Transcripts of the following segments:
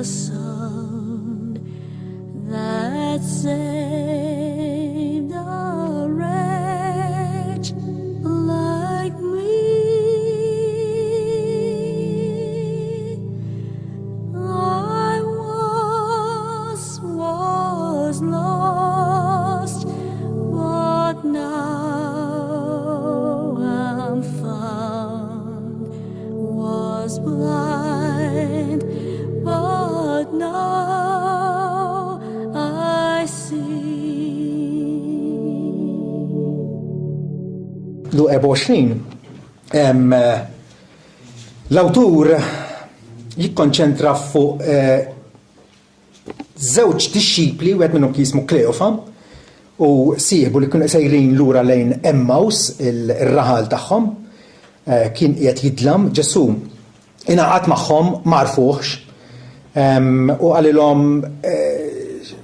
Son that saved a wretch like me. I was lost, but now I'm found, was blind, but now I see. Lu 24 l-awtur jikkonċentra fuq żewġ dixxipli wieħed minnhom jismu Kleofa u sieħbu li kienu sejrin lura lejn Emmaus ir-raħal tagħhom kien qiegħed jidlam Ġesu ingħaqad magħhom m'għarfuhx u qalilhom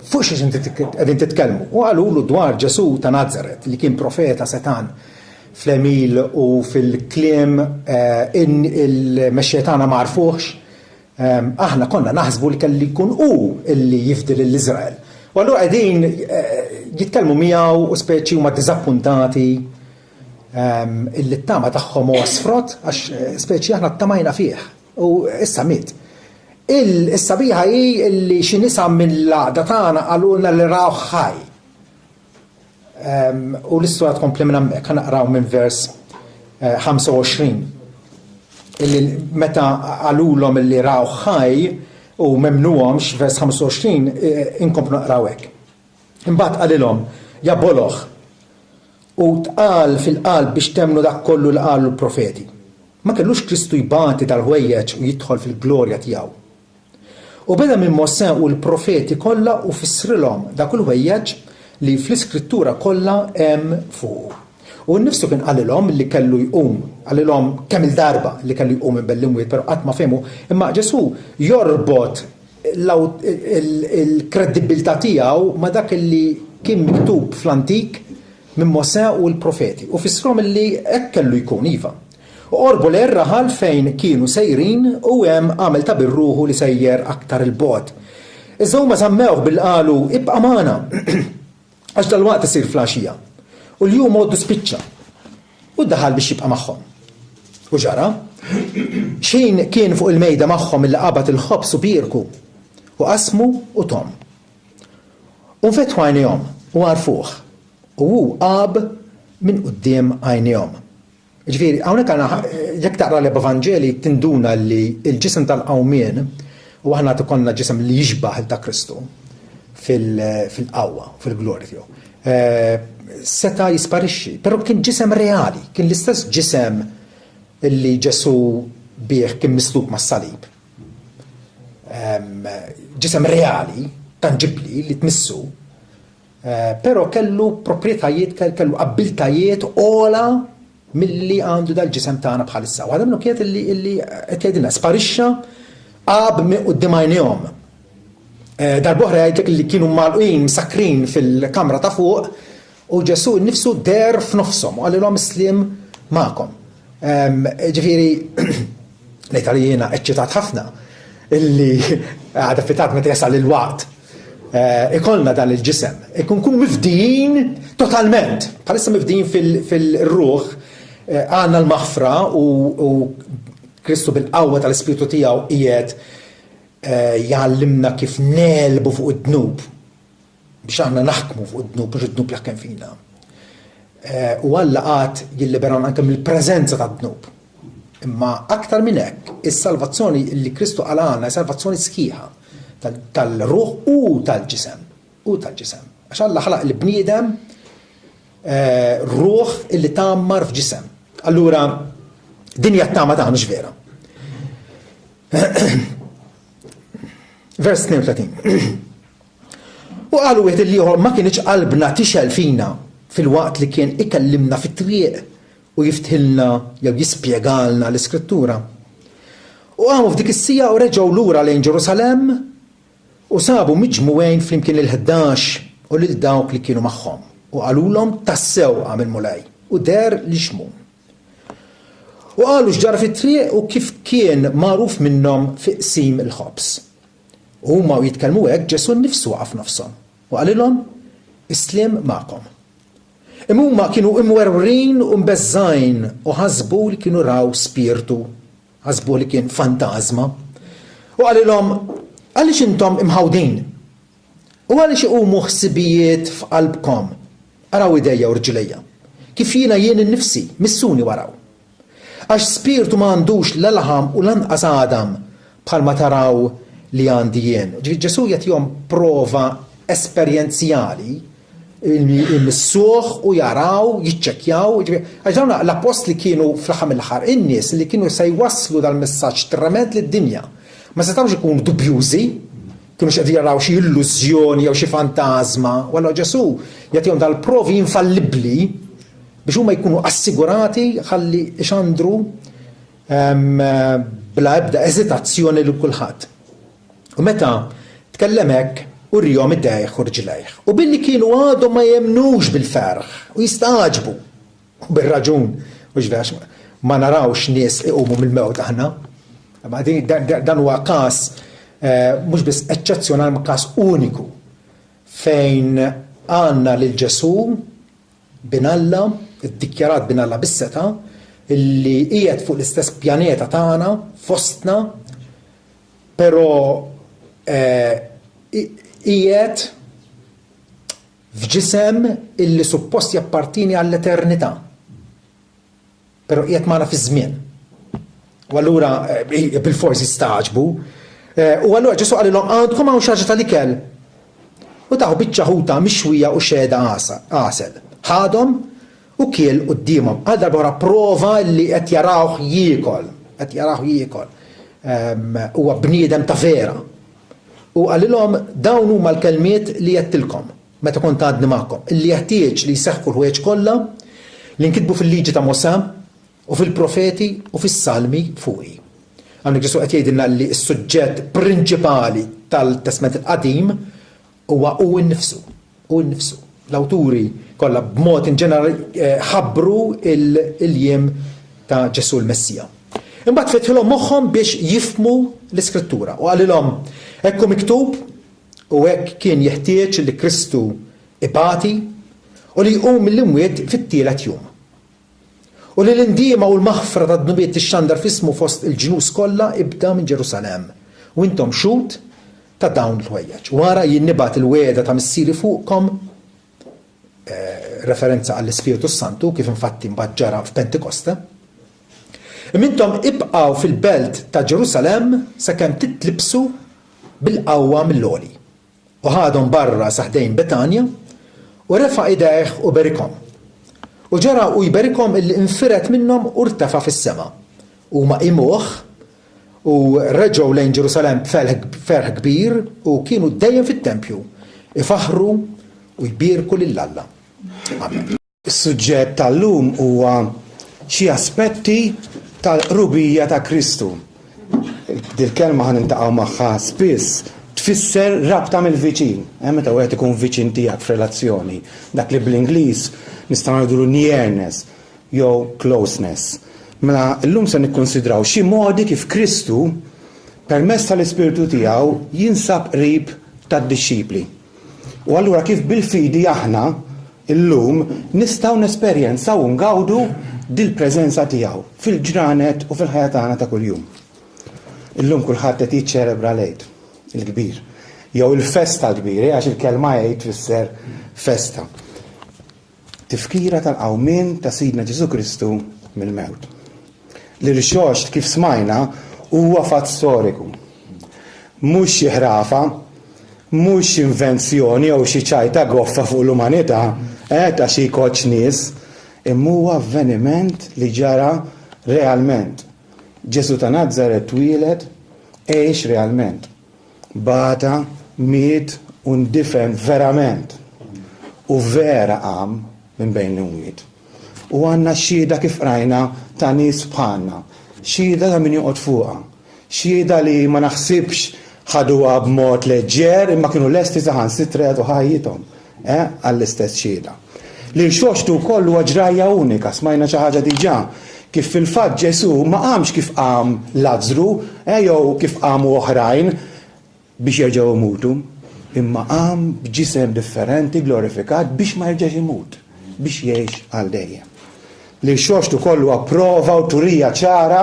fuq xi qegħdin titkellmu u qalulu dwar Ġesu ta' Nażaret li kien profeta setan fl-Emil u fil-kliem il-mexxej tagħna m'għarfuhx. Aħna konna naħsbu li kelli jkun illi jifdil l-Iżrael. U allura qegħdin jitkellmu miegħu u speċi huma ddiżappuntati illi t-tama tagħhom huwa sfrott għax speċi aħna ttamajna fih u issa miet. Is-sabiħa hi illi xi nisa mill-għaqda tagħna qalulna li raw ħaj. U l-istorja tkompli minn hemmhekk naqraw minn vers 25. Illi meta qalulhom illi raw ħaj u memnuhomx vers 25 inkomplu naqraw hekk. Imbagħad qalilhom ja boloħ u tqal fil-qalb biex temnu dak kollu li qalu l-profeti. Ma kellux Kristu jbati tal-ħwejjeġ u jidħol fil-glorja tiegħu. U beda minn Mosè u l-profeti kollha u fissrilhom dak il-ħwejjeġ li fl-iskrittura kollha hemm fuq. U nnifsu kien qalilhom li kellu jqum, qalilhom kemm il-darba li kellu jqum minn bell-imwiet, però qatt ma fehmu, imma Ġesu jorbot il-kredibilità tiegħu ma dak li kien miktub fl-antik minn Mosè u l-profeti. U fissrilhom li hekk kellu jkun iva. U qorbu l-raħal fejn kienu sejrin u hemm għamel ta' birruħu li sejjer aktar il-bogħod. Iżda huma żammewh bil-qalu ibqa' magħna għax dal-waqt isir flaxija. U l-jum għoddu spiċċa. U ddaħal biex jibqa' magħhom. U ġara, xejn kien fuq il-mejda magħhom illi qabad il-ħobs u bierku u qasmu u tom. U nfetħu għajnejhom u għarfuh u hu qab minn quddiem għajnejhom. Ġifieri, hawnhekk għandna jekk taqra l-Evanġeli tinduna li l-ġisem tal-qawmien u aħna ikollna ġisem li jixbaħ ta' Kristu fil-qawwa, fil-glorja tiegħu. Seta jisparixxi, però kien ġisem reali, kien l-istess ġisem illi Ġesu bih kien misluk mas-salib. Ġisem reali, tangibbli li tmissu, però kellu proprjetajiet, kellu abbiltajiet ola milli għandu dal-ġisem tagħna bħalissa. U għadam kiet illi qed jgħidilna sparixxa qab minn quddiem għajnejhom. Dal-boħra jgħidlek li kienu malqin sakrin fil-kamra ta' fuq u Ġesu nnifsu der f'nofshom u għalilhom islim magħkom. Ġifieri ngħid li jiena eċċitat ħafna illi għadha fitat meta jasal il-waqt ikollna dan il-ġisem. Ikun mifdijin totalment. Bħalissa mifdijin fil-ruħ għandna l-maħfra u Kristu bil-qawwa tal-Ispiritu tiegħu qiegħed jgħallimna kif nelbu fuq id-dnub biex aħna naħkmu fuq id-dnub biex id-dnub jaħkem fina. U Alla qatt jilliberan anke mill-preżenza tad-dnub. Imma aktar minn hekk, is-salvazzjoni li Kristu għalana hija salvazzjoni sħiħa tal-ruħ u tal-ġisem. Għax Alla ħalaq il-bniedem ruħ illi tagħmmar f'ġisem. Allura din hija t-tama tagħna mhux vera. Vers 32. U qalu wieħed li ma kienx qalbna tixel fina fil-waqt li kien ikellimna fit-triq u jiftħilna jew jispjegalna l-Iskrittura. U għamu f'dik is-sija u reġgħu lura lejn Ġerusalemm u sabu miġmuwejn flimkien il-11 u lil dawk li kienu magħhom u qalulhom tassew għamil mulej u der li xmu. U qalu x'ġara fit-triq u kif kien magħruf minnhom fi qsim il-ħobs. U huma jitkellmu hekk Ġesu nnifsu waqaf nofshom u qalilhom Islim magħkom. Imma huma kienu imwerwrin u mbeżżajn u ħasbu li kienu raw spirtu, ħasbu li kien fantażma. U qalilhom għaliex intom imħawdin? U għaliex iqumu ħsibijiet f'qalbkom? Araw idejja u rġilejja. Kif jiena jien innifsi, missuni waraw. Għax spirtu ma għandux l-laħam u lanqas Adam bħalma taraw li għandi jien. Ġesu jagħtihom prova esperjenzjali immissuh u jaraw, jiċċekkjaw. Għax dawn l-apostli kienu fl-aħħar mill-aħħar in-nies li kienu se jwasslu dal-messaġġ trement lid-dinja. Ma setgħux ikunu dubjużi, kienu qed jaraw xi illużjoni jew xi fantażma, u allura Ġesu jagħtihom dal-provi infallibbli biex huma jkunu assigurati ħalli ixandru bla ebda eżitazzjoni lil kulħadd. U meta tkellem hekk urrihom id-dejħ u rġilejh. U billi kienu għadhom ma jemnux bil-ferħ u jistaġbu. U bir-raġun, ma narawx nies iqumu mill-mewt aħna. Dan huwa każ mhux biss eċċezzjonali ma każ uniku fejn għandna lil Ġesu bin Alla, iddikjarat bin Alla bis-seta, illi qiegħed fuq l-istess pjaneta tagħna fostna, però qiegħed f'ġisem illi suppost jappartini għall-eternità. Però qiegħed magħna fi żmien. U allura bil-forsi staġbu. U allura Ġesu qalilhom għandkom hawn xi ħaġa tal-ikel. U taħu biċċa ħuta mixwija u xeda għasel. Ħadhom u kiel qudiemhom. Għal darba prova li qed jarawh jiekol. Qed jarawh jiekol. Huwa bniedem ta' vera. U qalilhom dawn huma l-kelmiet li jettilkom meta kont għadni magħkom. Illi jeħtieġ li jseħħu l-ħwejjeġ kollha li nkitbu fil-liġi ta' Mosè u fil-profeti u fis-salmi fuqi. Għandek Ġesu qed jgħidilna li s-suġġett prinċipali tal-Testament il-Qadim huwa hu nnifsu. Hu nnifsu. L-awturi kollha b'mod inġenerali ħabbru il-jiem ta' Ġesu l-Messija. Imbagħad fetħilhom moħħhom biex jifhmu l-Iskrittura u qalilhom hekk miktub u hekk kien jeħtieġ li Kristu ibati u li jqum mill-imwiet fit-tielet jum. U li l-indiema u l-maħfra ta' dnubiet tixxandar f'ismu fost il-ġnus kollha ibda minn Ġerusalemm. U intom xut ta' dawn il-ħwejjeġ. Wara jinnibat il-weda ta' missieri fuqkom, referenza għall-Ispiritu Santu kif infatti mbagħad ġara f'Pentekoste. Mintom ibqgħu fil-belt ta' Ġerusalem sakemm titlibsu bil-qawwa mill-għoli. U ħadhom barra saħdejn Betanja u refa' idejh u berikom. U ġara u jberikom illi infiret minnhom u rtefa' fis-sema. Huma imuh u reġgħu lejn Ġerusalem b'ferħ kbir u kienu dejjem fit-tempju ifaħru u jbierku lill-Alla. Amen. Is-suġġett tal-lum huwa xi aspetti tal-qrubija ta' Kristu. Dil-kelma ħan intaqgħu magħha spiss tfisser rabta mill-viċin. Meta wieħed ikun viċin tiegħek f'relazzjoni. Dak li bl-Ingliż nistgħu ngħidu nearness jew closeness. Mela llum se nikkonsidraw xi modi kif Kristu permezz tal-Ispirtu tiegħu jinsab qrib tad-dixxipli. U allura kif bil-fidi aħna illum nistgħu nesperjenzaw u ngawdu dil-preżenza tiegħu fil-ġranet u fil-ħajja tagħna ta' kuljum. Illum kulħadd qed jiċċelebra l-Eid il-kbir. Jew il-festa l-kbir, għax il-kelma Eid tfisser festa. Tifkira tal-qawmien ta' Sidna Ġesu Kristu mill-mewt. L-irxoxt kif smajna huwa fatt storiku. Mhux xi ħrafa, mhux invenzjoni jew xi ċajta goffa fuq l-umanità, ta' xi koċ nies, imma huwa avveniment li ġara realment. Ġesu ta' Nażaret twieled għex realment. Bata, miet u ndifen verament. U vera qam minn bejn l-ummiet. U għandna xhieda kif rajna ta' nies bħalna. Xhieda ta' min joqgħod fuqha. Xhieda li ma naħsibx ħaduha b'mod leġġer imma kienu lesti saħansitra jagħtu ħajjithom għall-istess xhieda. L-irxoxtu wkoll huwa ġrajja unika, smajna xi ħaġa diġà. Kif fil-fatt Ġesu ma qamx kif qam Lażru, jew kif qamu oħrajn, biex jerġgħu imutu, imma qam b'ġisem differenti, glorifikat, biex ma jerġax imut, biex jgħix għal dejjem. Li xoċtu kollu approva u turija ċara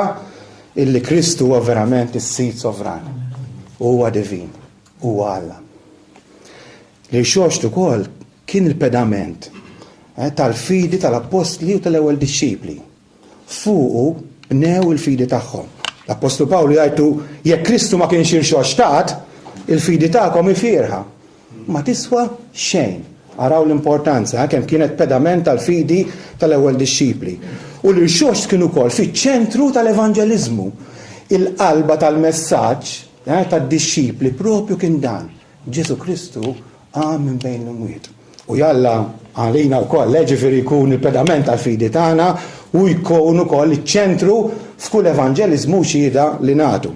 illi Kristu huwa verament is-Sid sovran. Huwa divin, huwa Alla. Li xoċtu koll kien il-pedament tal-fidi tal-apostli u tal-ewwel disċipli. Fuqu bnew il-fidi tagħhom. L-Apostlu Pawlu jgħidu jekk Kristu ma kienx irxoxtat, il-fidi tagħkom ifirħa. Ma tiswa xejn. Araw l-importanza kemm kienet pedament tal-fidi tal-ewwel disċipli. U l-irxox kienu wkoll fiċ-ċentru tal-evanġeliżmu. Il-qalba tal-messaġġ tad-disċipli propju kien dan. Ġesu Kristu qam minn bejn l-imwiet. U jalla għalina wkoll ġifieri jkun il-pedament tal-fidi tagħna u jkun ukoll iċ-ċentru f'kull evanġeliżmu xhieda li nagħtu.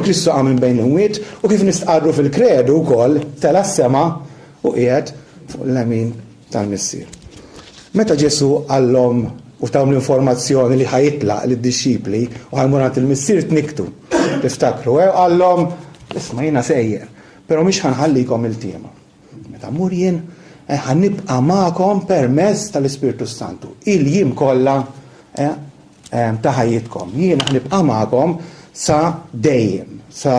Kristu qam minn bejn l-imwiet u kif nistqarru fil-kredu wkoll tela s-sema u qiegħed fuq l-lemin tal-missier. Meta Ġesu għallhom u tawm l-informazzjoni li ħajitlaq lid-disċipli u ħalmurant il-missier tniktu. Tiftakru, għallhom isma' jiena sejjer, però mhix ħanħallikom il-tiema. Meta mur jien ħannibqa' magħkom permezz tal-Ispiritu Santu. Il-jiem kollha ta' ħajjitkom. Jien ħnibqa' magħkom sa dejjem, sa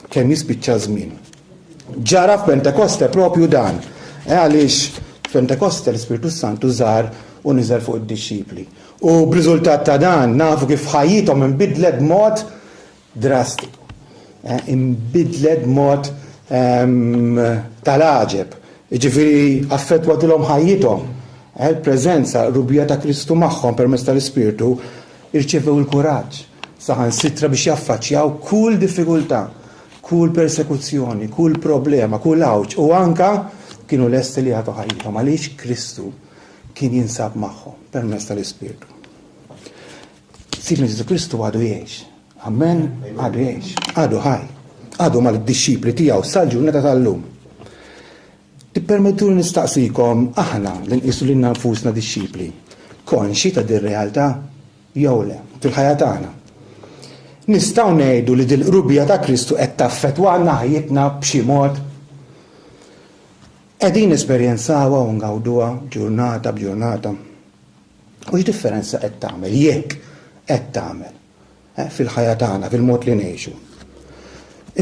kemm jispiċċa żmien. Ġara f'Pentekoste propju dan. Għaliex f'Pentekoste l-Ispiritu Santu żar u niżel fuq id-disċipli. U b'riżultat ta' dan nafu kif ħajjithom inbidlet b'mod drastiku. Inbidlet b'mod tal-għaġeb. Ġifieri affettwatilhom ħajjithom. Il-preżenza rubija ta' Kristu magħhom permezz tal-Ispirtu irċevew il-kuraġġ saħansitra biex jaffaċċjaw kull diffikultà, kull persekuzzjoni, kull problema, kull awġ u anka kienu lesti li jagħtu ħajjithom għaliex Kristu kien jinsab magħhom permezz tal-Ispirtu. Sidna Ġesu Kristu għadu jgħix. Amen, għadu jgħix, għadu ħaj, għadu mal-disċipli tiegħu sal-ġurnata tal-lum. Tippermettu li nistaqsikom aħna li nqisu lilna nfusna disċipli konxi ta' dir-realtà jew le fil-ħajja tagħna. Nistgħu ngħidu li dil-qrubija ta' Kristu qed taffettwana ħajjitna b'xi mod. Qegħdin esperjenzawha u ngawduha ġurnata b'ġurnata. U x'differenza qed tagħmel jekk qed tagħmel fil-ħajja tagħna, fil-mod li ngħixu.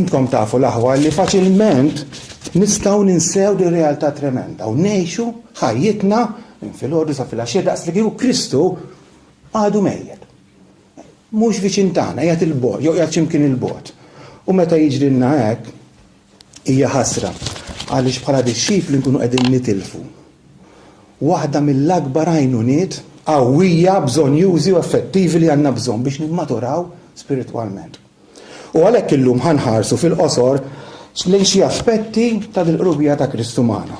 Intkom tafu l-aħwa li faċilment nistgħu ninsew dir-realtà tremenda u ngħixu ħajjitna minn filgħodu sa filgħaxija daqs li kieku Kristu għadu mejjed. Mhux viċin tagħna qiegħed il-bogħod, jew qiegħed x'imkien il-bogħod. U meta jiġrilna hekk hija ħasra għaliex bħala disċipli nkunu qegħdin nitilfu. Waħda mill-akbar għajnuniet qawwija bżonjużi u effettivi li għandna bżonn biex nimmaturaw spiritwalment. U għalhekk illum ħanħarsu fil-qosor lejn xi aspetti ta' dil-qrubija ta' Kristu magħna.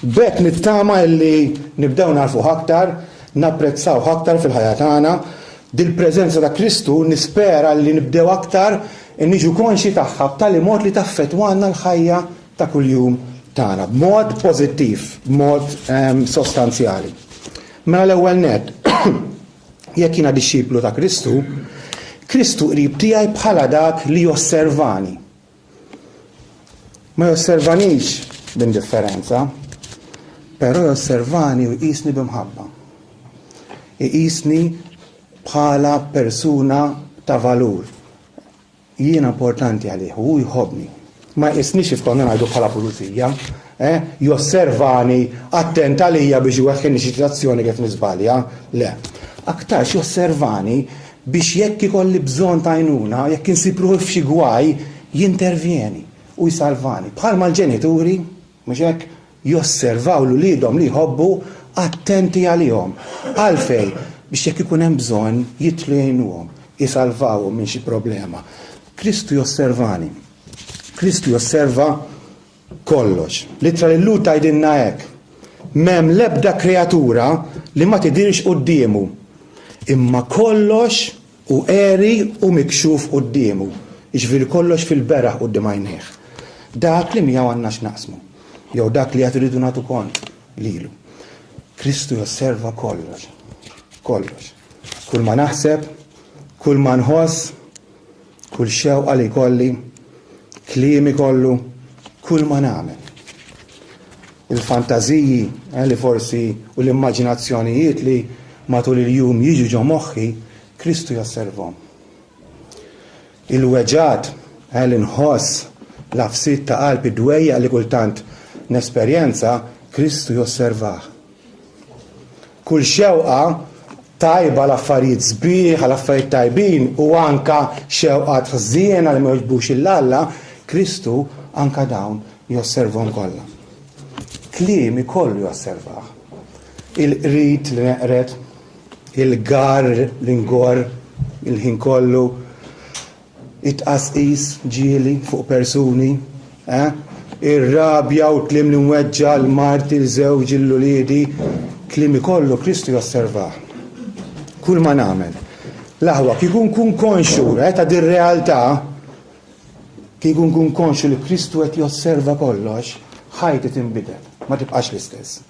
B'hekk nittama illi nibdew narfu aktar, napprezzaw aktar fil-ħajja tagħna, dil-preżenza ta' Kristu nispera li nibdew aktar niġu konxi tagħha b'tali mod li taffettwana l-ħajja ta' kuljum tagħna b'mod pożittiv, b'mod sostanzjali. Mela l-ewwel nett, jekk jiena disċiplu ta' Kristu, Kristu qrib tiegħi bħala dak li josservani. Ma josservanix b'indifferenza, però josservani u jqisni b'imħabba. Iqisni bħala persuna ta' valur. Jiena importanti għalih u jħobbni. Ma jqisnix ifkonna ngħidu bħala pulizija, josservani attent għalija biex iweħħilni xi sitwazzjoni kif niżbalja, le. Aktarx josservani biex jekk ikolli bżonn ta' għajnuna, jekk insibruh f'xi gwaj, jintervjeni u jsalvani. Bħalma l-ġenituri, mhux hekk josservaw l-uliedhom li jħobbu attenti għalihom. Għalfejn biex jekk ikun hemm bżonn jitlu jgħinuhom, jisalvawhom minn xi problema. Kristu josservani. Kristu josserva kollox. Litra l-lu tgħidilna hekk. M'hemm l-ebda kreatura li ma tidirx qudiemu. Imma kollox u qeri u mikxuf qudiemu. Jiġifieri kollox fil-beraħ quddiem għajnejh. Dak li miegħu għandna x'naqsmu. Jew dak li qed iridu nagħtu kont lilu. Kristu josserva kollox. Kollox. Kull ma naħseb, kull ma nħoss, kull xewqa li jkolli, Kliemi kollu kull ma nagħmel. Il-fantażiji li forsi u l-immaġinazzjonijiet li matul il-jum jiġu ġo moħħi, Kristu josservhom. Il-weġġat li nħoss l-afsit ta' qalbi dwejja li kultant nesperjenza, Kristu josservah. Kull xewqa tajba l-affarijiet sbieħ, l-affarijiet tajbin u anka xewqat ħżiena li ma jogħġbux il-Alla, Kristu anka dawn josservhom kollha. Kliemi kollu josservah. Il-qrid li neqret, il-gar li ngor, il-ħin kollu, it-qasqis ġieli fuq persuni, ir-rabja u tlim li mweġġa l-marti, l-żewġ, l-uliedi, klimi kollu Kristu josservah. Kull ma nagħmel. L-aħwa kikun kun konxu ta' dir-realtà, kikun kun konxu li Kristu qed josserva kollox, ħajti tinbidel, ma tibqax l-istess.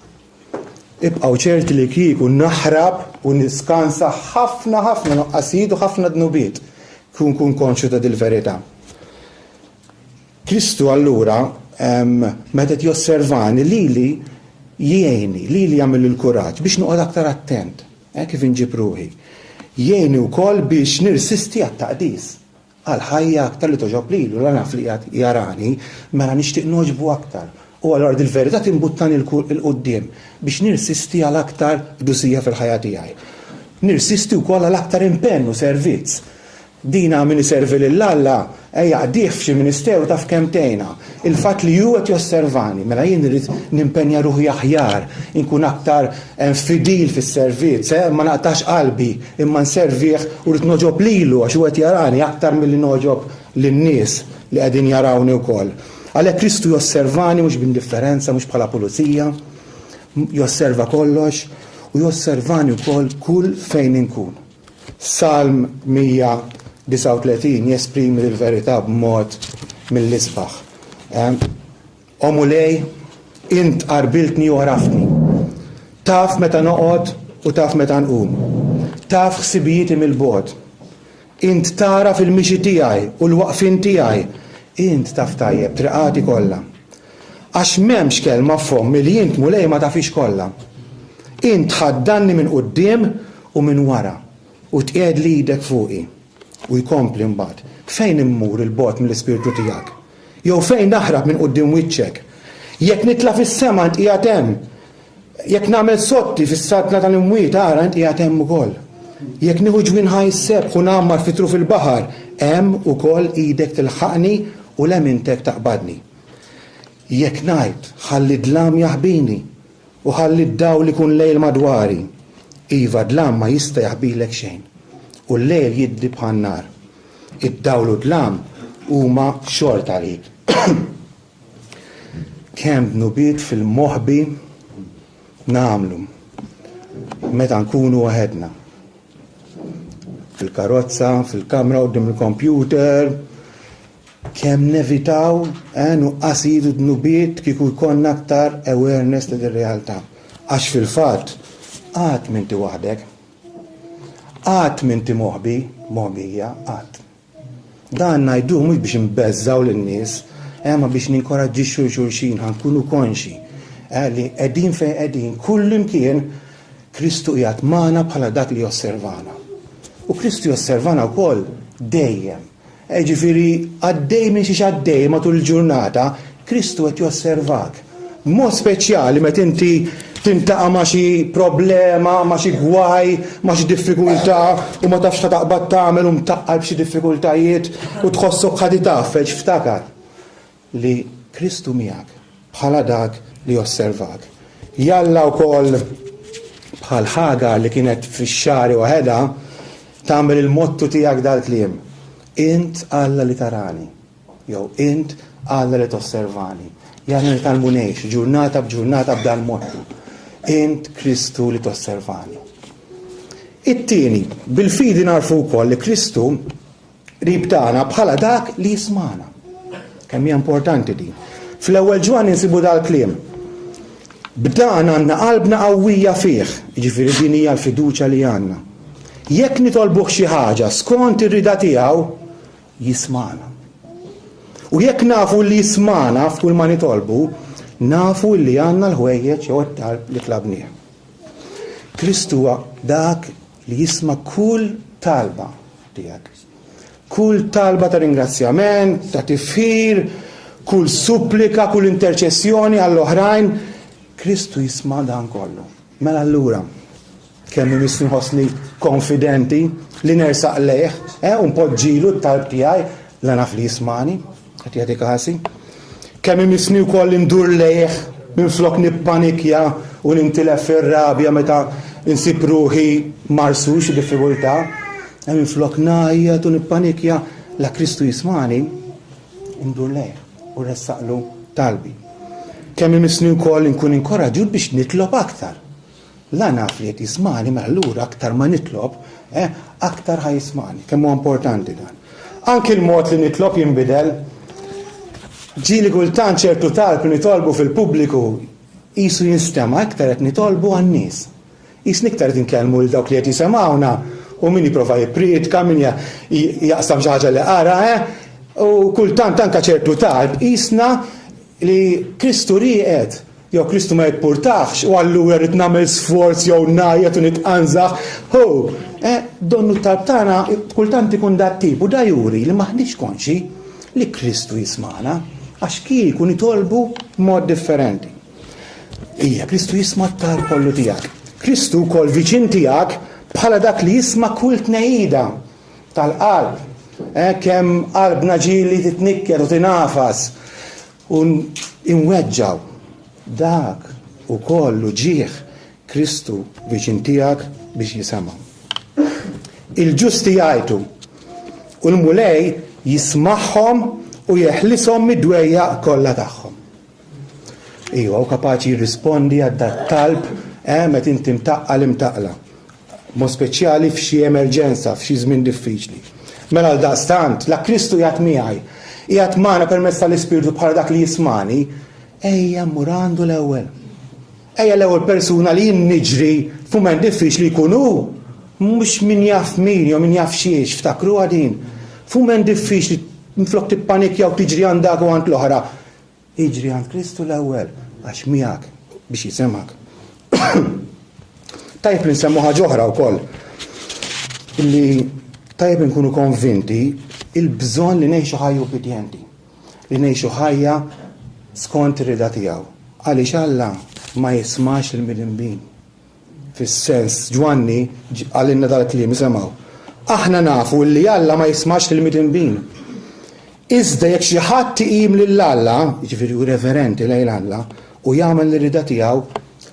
Ibqgħu ċerti li kieku naħrab u niskansa ħafna noqqasijiet u ħafna dnubiet kun konxu ta' dil-verità. Kristu allura meta josservani lili jgħinni, lili jagħmel il-kuraġġ biex noqgħod aktar attent, kif inġib ruħi. Jgħinni wkoll biex nirsisti għat-taqdis għal ħajja aktar li toġob lilu, la naf li jarani, mela nixtieq noġbu aktar. U allura dil-verità timbuttani il-qudiem biex nirsisti għal aktar dusija fil-ħajja tiegħi. Nirsisti wkoll għal aktar impenn u servizz. Dina min iservi lill-Alla jaqdih f'xi ministeru taf kemm tgħinha. Il-fatt li hu qed josservani, mela jien irid nimpenja ruħi aħjar, inkun aktar fidil fis-servizz, ma naqtax qalbi, imma nservih u rid noġob lilu għax hu qed jarani aktar milli noġob lin-nies li qegħdin jarawni wkoll. Għalhekk Kristu josservani mhux b'indifferenza, mhux bħala pulizija, josserva kollox u josservani wkoll kull fejn inkun. Salm 139 jesprimi l-verità b'mod mill-isbaħ. Omulej, int qarbiltni u għarafni. Taf meta noqgħod u taf meta nqum. Taf ħsibijieti mill-bogħod. Int tara fil-mixi tiegħi u l-waqfin tiegħi. Int taf tajjeb triqati kollha. Għax m'hemmx kelma f'hom milli int mulej ma tafix kollha. Int ħaddanni minn quddiem u minn wara u tqiegħed lidek fuqi. U jkompli mbagħad. Fejn immur il-bogħod mill-ispirtu tiegħek? Jew fejn naħrab minn quddiem wiċċek? Jekk nitla fis-sema int qiegħed hemm. Jekk nagħmel sotti fis-satna tal-imwiet ara int qiegħed hemm ukoll. Jekk nieħu ġwien ħajseb u nagħmar fitru fil-baħar, hemm ukoll idek tilħaqni u lemintek taqbadni. Jekk ngħid ħalli dlam jaħbini u ħalli d-dawl ikun lejl madwari, iva dlam ma jista' jaħbilek xejn. U l-lejl jiddi bħan nar. Id-dawl u dlam huma xort għalik. Kemm dnubiet fil-moħbi nagħmlu meta nkunu waħedna. Fil-karozza, fil-kamra quddiem il-kompjuter, kemm nevitaw nuqqasijiet u dnubiet kieku jkollna aktar awareness ta' dir-realtà. Għax fil-fatt għad minti waħdek. Għad minti moħbija, għad. Dan ngħidu mhux biex nbeżżaw lin-nies, ma biex ninkoraġġixxu xulxin ħankunu konxi li qegħdin fejn qegħdin kull imkien Kristu qiegħed magħna bħala dak li josservana. U Kristu josservana wkoll dejjem. Ġifieri għaddej minn xi għaddej matul il-ġurnata, Kristu qed josservak. Mod speċjali meta inti tintaqa' ma' xi problema, ma' xi gwaj, ma' xi diffikultà u ma tafx taqbad tagħmel u mtaqqal b'xi diffikultajiet u tħossok ħadi tafeġ ftakar li Kristu miegħek bħala dak li josservak. Jalla wkoll bħal Ħagar li kienet fix-xari waħedha tagħmel il-mottu tiegħek dal-kliem. Int Alla li tarani, jew int Alla li tosservani. Jana nitalmu ngħix ġurnata b'ġurnata b'dan mottu. Int Kristu li tosservani. It-tieni, bil-fidi narfu wkoll li Kristu qrib tagħna bħala dak li jismana. Kemm hija importanti din. Fl-ewwel Ġwan insibu dal-kliem. B'dan għandna qalbna qawwija fih, jiġifieri din hija l-fiduċja li għandna. Jekk nitolbuh xi ħaġa skont ir-rida tiegħu, jismana. U jekk nafu li jismana f'kull ma nitolbu, nafu li għandna l-ħwejjeġ jew it-talb li tlabnieh. Kristu huwa dak li jisma' kull talba tiegħek. Kull talba ta' ringrazzjament, ta' tifħir, kull supplika, kull interċessjoni għall-oħrajn, Kristu jisma' dan kollu. Mela allura, kemm nisħossni konfidenti li nersaq lejh, un poġġilu t-talb tiegħi la naf li jismani, qed jagħti kasi. Kemm imisni wkoll indur lejh minflok nippanikja u nintilef fir-rabja meta insib ruħi marsux diffikultà, minflok ngħajjed u nippanikja la Kristu jismani, indur lejh u ressaqlu talbi. Kemm imisni wkoll inkun inkoraġġut biex nitlob aktar. La naf li qed jismani, ma allura aktar ma nitlob, aktar ħaj jismani. Kemm huwa importanti dan. Anki l-mod li nitlob jinbidel. Ġieli kultant ċertu talb li nitolbu fil-pubbliku qisu jinstema' aktar qed nitolbu għan-nies. Qisni iktar qed inkellmu lil dawk li qed jisemgħuna u min jipprova jipriedka, min jaqsam xi ħaġa li qara, u kultant anke ċertu talb qisna li Kristu riqed. Jew Kristu ma jippurtax u allura rrid nagħmel sforz jew ngħajjed u nitqanżaħ. Donnu talb tagħna kultant ikun dat tip u da juri li maħniex konxi li Kristu jismana għax kieku nitolbu mod differenti. Kristu jisma' t-talb kollu tiegħek. Kristu wkoll viċin tiegħek bħala dak li jisma' kull tnejjida tal-qalb. Kemm qalbna ġieli titnikker u tinafas u nweġġaw. Dak u kollu ġieħ Kristu viċin tiegħek biex jisema'. Il-ġusti jgħidu u l-mulej jismagħhom u jeħlishom mid-dwejja kollha tagħhom. U kapaċi jirrispondi għad talb meta inti imtaqla. Mod speċjali f'xi emerġenza, f'xi żmien diffiċli. Mela għal daqstant, la Kristu jgħat miegħi, jgħat magħna permezz tal-Ispiritu bħala dak li jismani, ejja murandu l-ewwel. Ejja l-ewwel persuna li niġri f'mument diffiċli jkun hu, mhux min jaf min jew min jaf xiex, ftakru għadin. F'mument diffiċli minflok tippanikja u tiġri għand dak u għand l-oħra. Iġri għand Kristu l-ewwel għax miegħek biex jisemak. Tajjeb nsemmu ħaġa oħra wkoll. Illi tajjeb nkunu konvinti il-bżonn li ngħixu ħajja ubidjenti. Li ngħixu ħajja skont ir-rida tiegħu. Għaliex Alla ma jismax il-midinbin. Fis-sens Ġwanni għalinna dal-kliem semgħu. Aħna nafu li Alla ma jismax il-midinbin. Iżda jekk xi ħadd iqim lil Alla, jiġifieri reverenti lejn Alla, u jagħmel l-rida tiegħu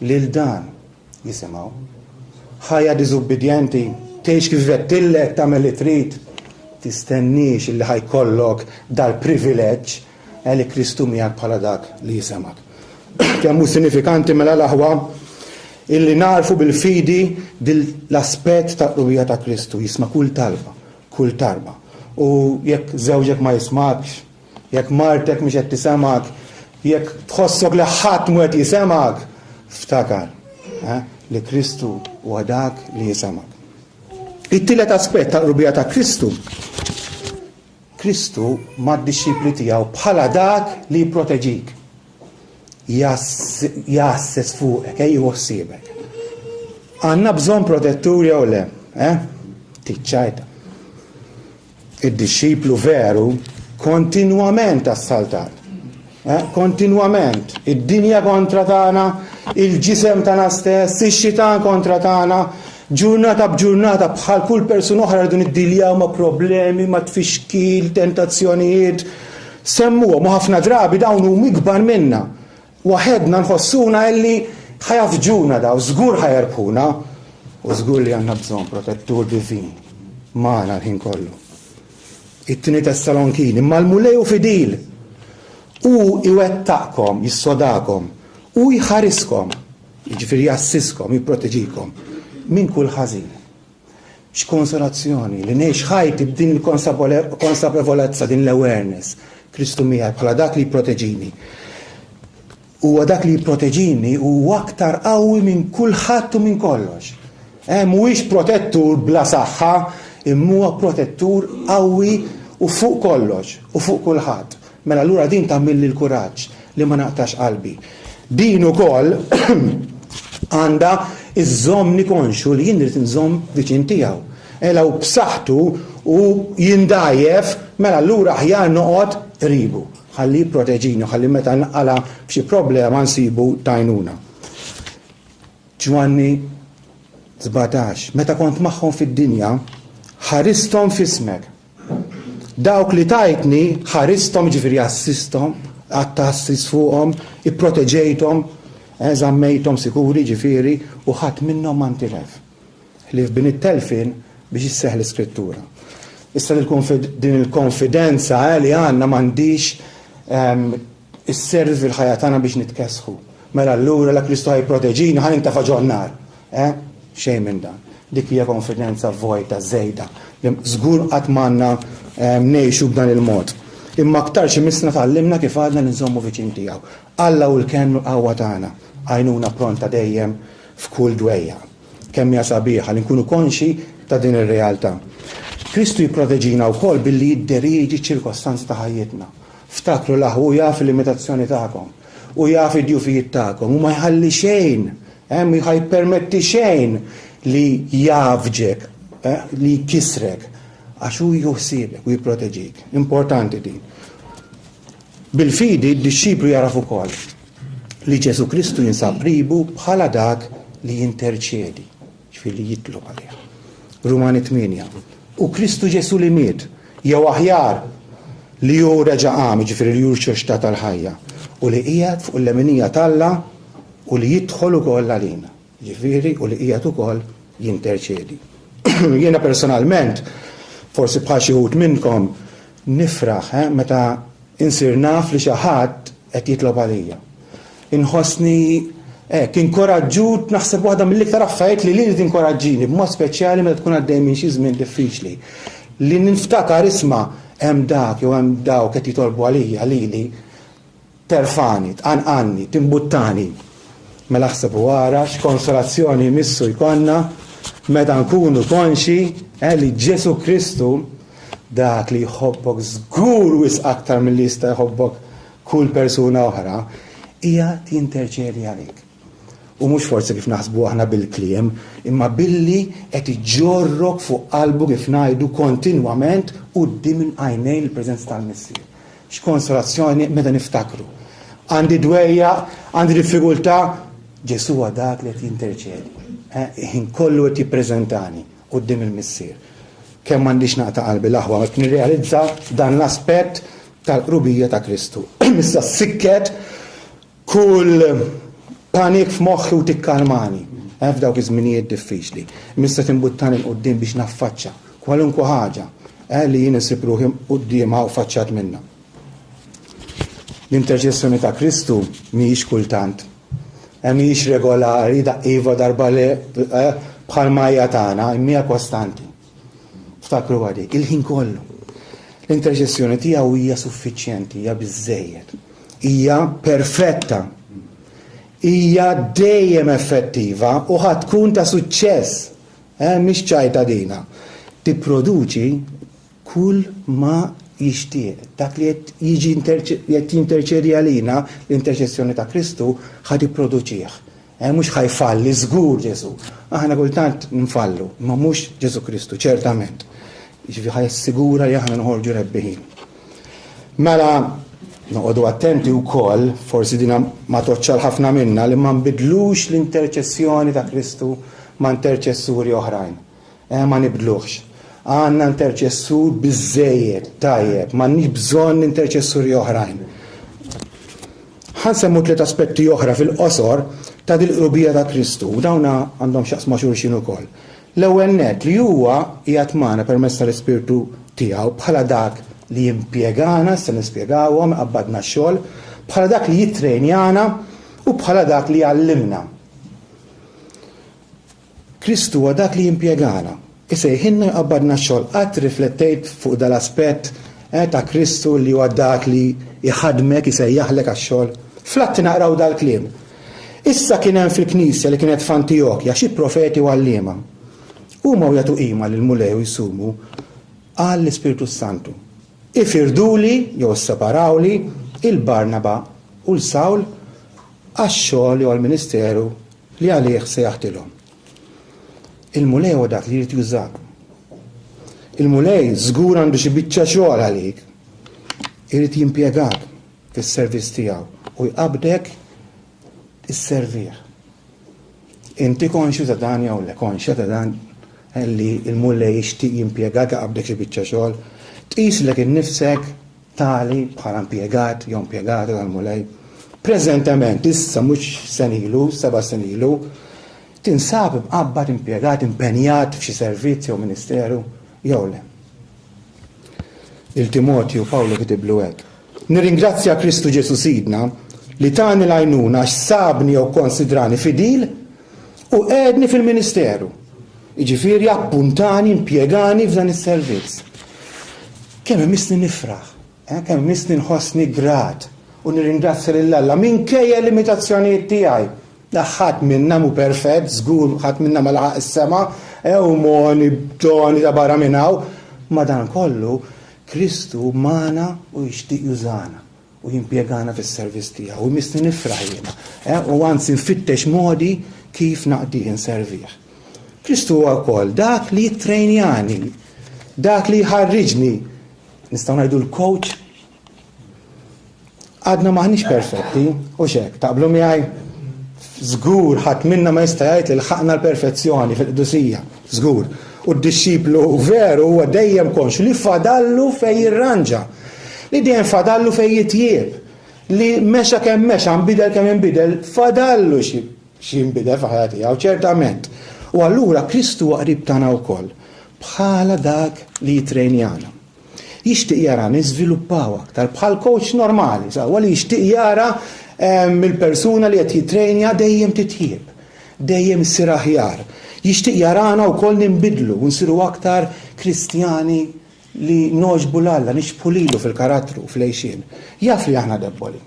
lil dan jisimgħu. Ħajja diżubbidjenti, tgħix kif vettillek tagħmel li trid, tistennix illi ħajkollok dal-privileġġ li Kristu miegħek bħala dak li jisemak. Kemm hu sinifikanti mela l-aħwa illi narfu bil-fidi l-aspett ta' qrubija ta' Kristu, jisma' kull talba. U jekk żewġek ma jismakx, jekk martek mhix qed tisemak, jekk tħossok li ħadd mhu qed jisemak, ftakar li Kristu huwa dak li jisemak. It-tielet aspett ta' qrubija ta' Kristu mad-dixxipli tiegħu bħala dak li jipproteġik. Jassess fuqek, jħossibek. Għandna bżonn protettur jew le, tiċċajta. Id-dixxiplu veru kontinwament assaltat. Kontinwament. Id-dinja kontra tagħna, il-ġisem tagħna stess, ix-xitan kontra tagħna, ġurnata b'ġurnata bħal kull persuna oħra rridu niddiljaw ma' problemi, ma' tfixkil, tentazzjonijiet. Semmuhom ma' ħafna drabi dawn huma ikbar minna. Waħedna nħossuna illi ħajafġuna daw, żgur ħajerbħuna, u żgur li għandna bżonn protettur divin magħna l-ħin kollu. It-tieni Tessalonkini, imma l-mulej u fidil. U iwettaqkom, jissodakom, u jħariskom, jiġifieri jassiskom, jipproteġikom minn kull ħażin. X'konsolazzjoni li ngħix ħajti b'din il-konsapevolezza, din l-awareness. Kristu miegħi bħala dak li jipproteġini. Huwa dak li jipproteġini huwa aktar qawwi minn kulħadd u minn kollox. Mhuwiex protettur bla saħħa, imma huwa protettur qawwi u fuq kollox u fuq kulħadd. Mela allura din tagħmilli l-kuraġġ li ma naqtax qalbi. Din ukoll għandha iżżommni konxu li jien irid inżomm viċin tiegħu. Law b'saħħtu u jindajjef, mela allura aħjar noqgħod qribu. Ħalli jipproteġini, ħalli meta nqala f'xi problema nsibu tajnuna. Ġwanni 17. Meta kont magħhom fid-dinja, ħaristhom f'ismek. Dawk li tajtni ħaristhom ġifieri assisthom, attassis fuqhom, ipproteġejthom, żammejthom sikuri ġifieri u ħadd minnhom ma ntilef. Ħlief bin it-telfin biex isseħħ l-Iskrittura. Issa din il-konfidenza li għandna m'għandix isservi fil-ħajja tagħna biex nitkesħu. Mela allura la Kristu ħajproteġini ħan intafa' ġo n-nar. Xejn minn dan. Dik hija konfidenza vojta żejda li żgur qatt m'għandna ngħixu b'dan il-mod. Imma aktar xi misna tgħallimna kif għadna ninżommu viċin tiegħu. Alla u l-kemm qawwa tagħna għajnuna pronta dejjem f'kull dwejja. Kemm hija sabiħa li nkunu konxi ta' din ir-realtà. Kristu jipproteġina wkoll billi jidderiġi ċ-ċirkostanzi ta' ħajjitna. Ftakru u jaf il-limitazzjoni tagħkom u jaf id-djufijiet tagħkom u ma jħalli xejn, ma jħajpermetti xejn li jafġek, li jkisrek, għax hu juħsibek u jipproteġik. Importanti din. Bil-fidi d-disċiplu jaraf ukoll li Ġesu Kristu jinsab qribu bħala dak li jinterċedi, ġifieri jitlob għalih. Rumani 8. U Kristu Ġesu li miet, jew aħjar li hu reġa' qam, ġifieri li hu x-xorta tal-ħajja, u li qiegħed fuq il-leminija talla u li jidħol ukoll għalina, ġifieri u li qiegħed ukoll jinterċedi. Jiena personalment, forsi bħal xi wħud minnkom nifraħ meta insir naf li xi ħadd qed jitlob għalija. Inħossni inkoraġġut naħseb waħda mill-iktar affarijiet li tinkoraġġini b'mod speċjali meta tkun għaddej minn xi żmien diffiċli. Li niftakar isma' hemm dak jew hemm dawk qed jitolbu għalija lili terfani, tqanqanni, timbuttani. Mela ħseb wara x'konsolazzjoni missu jkollna meta nkunu konxi li Ġesu Kristu dak li jħobbok żgur wisq aktar milli jista' jħobbok kull persuna oħra hija tinterċedi għalik. U mhux forsi kif naħsbu aħna bil-kliem, imma billi qed iġorrok fuq qalbu kif ngħidu kontinwament quddiem għajnejn il-preżenza tal-Missier. X'konsolazzjoni meta niftakru. Għandi dwejja, għandi diffikultà, Ġesu huwa dak li qed jinterċedi. Ħin kollu qed jippreżentani quddiem il-Missier. Kemm m'għandix naqta' qalbi l-aħwa qed nirrealizza dan l-aspett tal-qrubija ta' Kristu. Issa sikket kull panik f'moħħi u tikkalmani. F'dawk iż-żminijiet diffiċli. Mista timbuttani l-qudiem biex naffaċċa kwalunkwe ħaġa li jien isib ruħi qudiemha u faċċat minnha. L-interċessjoni ta' Kristu mhijiex kultant. Mhijiex regolari iva darba li bħal majja tagħna, imma kostanti. Ftakru għadik, il-ħin kollu. L-interċessjoni tiegħu hija suffiċjenti, hija biżżejjed. Hija perfetta. Hija dejjem effettiva u ħadd tkun ta' suċċess. Mhix ċajta dina. Tipproduċi kull ma jixtieq. Dak li qed jinterċedi għalina l-interċessjoni ta' Kristu ħad jipproduċih. Mhux ħajfalli żgur Ġesu. Aħna kultant nfallu, ma mhux Ġesu Kristu, ċertament. Jiġifieri ħajassigura li aħna nħorġu rebbiħin. Mela noqogħdu attenti wkoll, forsi dina ma toċċal ħafna minna li ma nbidlux l-interċessjoni ta' Kristu ma' interċessuri oħrajn. Ma nibdluhx. Għandna interċessur biżżejjed tajjeb, m'għandniex bżonn interċessuri oħrajn. Ħansemmu tliet aspetti oħra fil-qosor ta' dil-qrubija ta' Kristu, u dawna għandhom x'jaqsma xulxin ukoll. L-ewwel nett li huwa qiegħed magħna permezz tal-Ispirtu tiegħu bħala dak li jimpjegana, se nispjegawhom qabbadna x-xogħol, bħala dak li jittrenjana u bħala dak li jgħallimna. Kristu huwa dak li jimpjegana. Isejħinna qabbadna x-xogħol qatt riflettejt fuq dal-aspett ta' Kristu li huwa dak li jħadmek isejjaħlek għax-xogħol. Flatti naqraw dal-kliem. Issa kien hemm fil-Knisja li kienet f'Antjokja xi profeti u għalliema. Huma jagħtu qima lil mulej u jsumu għall-Ispiritu Santu. ifirduli jew separawli il-Barnaba u l-Sawl għax-xogħol jew għall-ministeru li għalih se jaħtilhom. Il-mulej huwa dak li jrid jużak. Il-mulej żgur għandu xi biċċa xogħol għalik. Irid jimpjegak fis-servizz tiegħu u jqabdek isservih. Inti konxju ta' dan jew le konxja ta' dan li l-mulej jixtieq jimpjegak jaqabdek xi biċċa xogħol, tqislek innifsek tali bħala impjegat jew impjegata tal-mulej. Preżentament issa mhux senilu, 7 senilu, tinsab mqabbad impjegat impenjat f'xi servizz jew ministeru jew le. Il-Timotju Pawlu kitiblu hekk. Nirringrazzja Kristu Ġesu Sidna li tani l-għajnuna għax sabni jew konsidrani fidil u qedni fil-ministeru. Jiġifieri appuntani impjegani f'dan is-servizz. Kemm imissni nifraħ, kemm imissni nħossni grat u nirringrazzja lill-Alla minkejja l-limitazzjonijiet tiegħi. Ħadd minna mu perfett, żgur ħadd minna ma laħaq is-sema, moni b'toni ta' barra minn hawn, ma dan kollu Kristu mana u jixtieq jużana u jimpjegana fis-servizz tiegħu u misni nifraħ jiena, u anzi nfittex modi kif naqdih inservih. Kristu huwa wkoll dak li jittrejnjani, dak li jħarriġni, nistgħu ngħidu l-coach. Għadna maħniex perfetti, u xek, taqblu miegħi? Żgur ħadd minna ma jista' jgħid li lħaqna l-perfezzjoni fil-qdusija, żgur. U d-disċiplu veru huwa dejjem konxu li fadallu fejn jirranġa, li dejjem fadallu fejn jitjieb, li mexa kemm mexa nbidel kemm inbidel, fadallu xi nbidel f'ħajja tiegħu ċertament. U allura Kristu huwa qrib tagħna wkoll bħala dak li jitrejnjana. Jixtieq jara niżviluppaw aktar bħal coach normali, huwa li jixtieq jara il-persuna li qed jitrejnja dejjem titjieb, dejjem issir aħjar. Jixtieq jarana wkoll ninbidlu u nsiru aktar Kristjani li noġbu l-Alla, nixbħu lilu fil-karattru, fil-għejxien. Jaf li aħna debboli.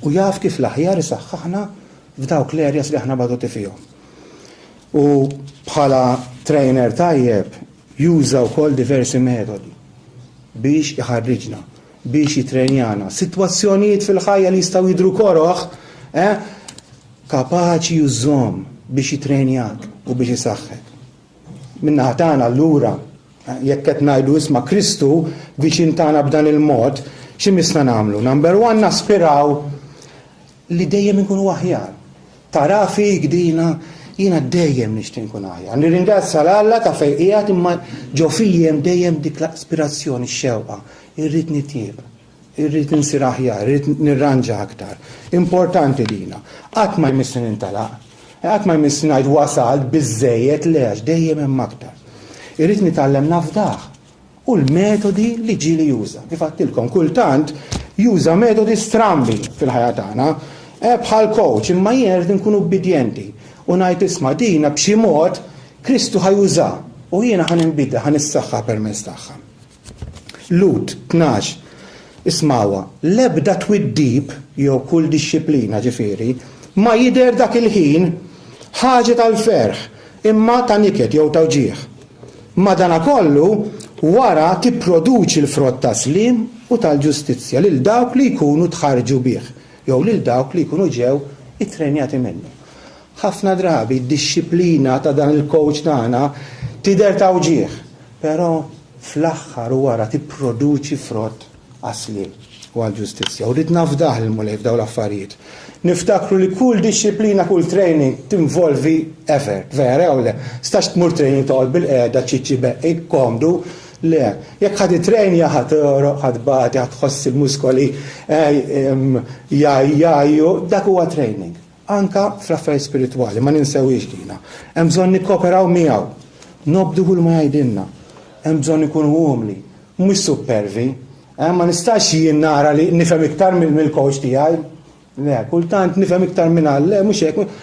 U jaf kif l-aħjar isaħħaħna f'dawk l-areas li aħna baduti fihom. U bħala trainer tajjeb juża wkoll diversi metodi biex iħarriġna, biex jitrenjana. Sitwazzjonijiet fil-ħajja li jistgħu jidhru koroħ, kapaċi jużhom biex jitrenjak u biex jisaħħek. Minna ħatana allura, jekk qed ngħidu isma' Kristu biex intana b'dan il-mod, x'imissna nagħmlu? Number 1 naspiraw li dejjem inkunu aħjar. Tara fik dina jiena dejjem nixtieq nkun aħjar. Nirringrazzja l-Alla ta' fejn qiegħed imma ġo fijiem dejjem dik l-aspirazzjoni x-xewqa. Irrid nitjieb, irrid nsir aħjar, irrid nirranġa aktar. Importanti dina. Qatt ma jmissi nintalaq, qatt ma jmissi ngħid wasalt biżżejjed lex dejjem hemm aktar. Irrid nitgħallem nafdaħ u l-metodi li ġieli juża. Kif għattilkom kultant juża metodi strambi fil-ħajja tagħna, bħal coach imma jien irid nkunu obbedjenti u ngħid isma' dina b'xi mod Kristu ħajuża u jiena ħaninbidha ħanissaħħa permezz tagħha. Lut 12 isma'wa l-ebda twiddib jew kull dixxiplina ġifieri ma jidher dak il-ħin ħaġa tal-ferħ imma ta' niket jew tawġieħ. Madankollu wara tipproduċi l-frott ta' slim u tal-ġustizzja lil dawk li jkunu tħarġu bih jew lil dawk li jkunu ġew ittrenjati minnu. Ħafna drabi d-dixxiplina ta' dan il-coach tagħna tidher tawġieħ, però fl-aħħar wara tipproduċi frott għaslim u għal-ġustizzja. U rrid nafdaħ il-mulej f'daw l-affarijiet. Niftakru li kull dixxiplina, kull training tinvolvi effort, vera jew le. Stax tmur training toqgħod bil-qiegħda ċiċċi beqqik komdu, le. Jekk ħad itrenja ħad bagħti ħad tħoss il-muskoli jajju, dak huwa training. Anka fl-affarijiet spiritwali, ma ninsewwiex dina. Hemm bżonn nikkooperaw miegħu, nobdu kull ma jgħidilna. Hemm bżonn ikunu umli, mhux supervi. Ma nistax jien nara li nifhem iktar mill-coach tiegħi. Le, kultant nifhem iktar minn le mhux hekk.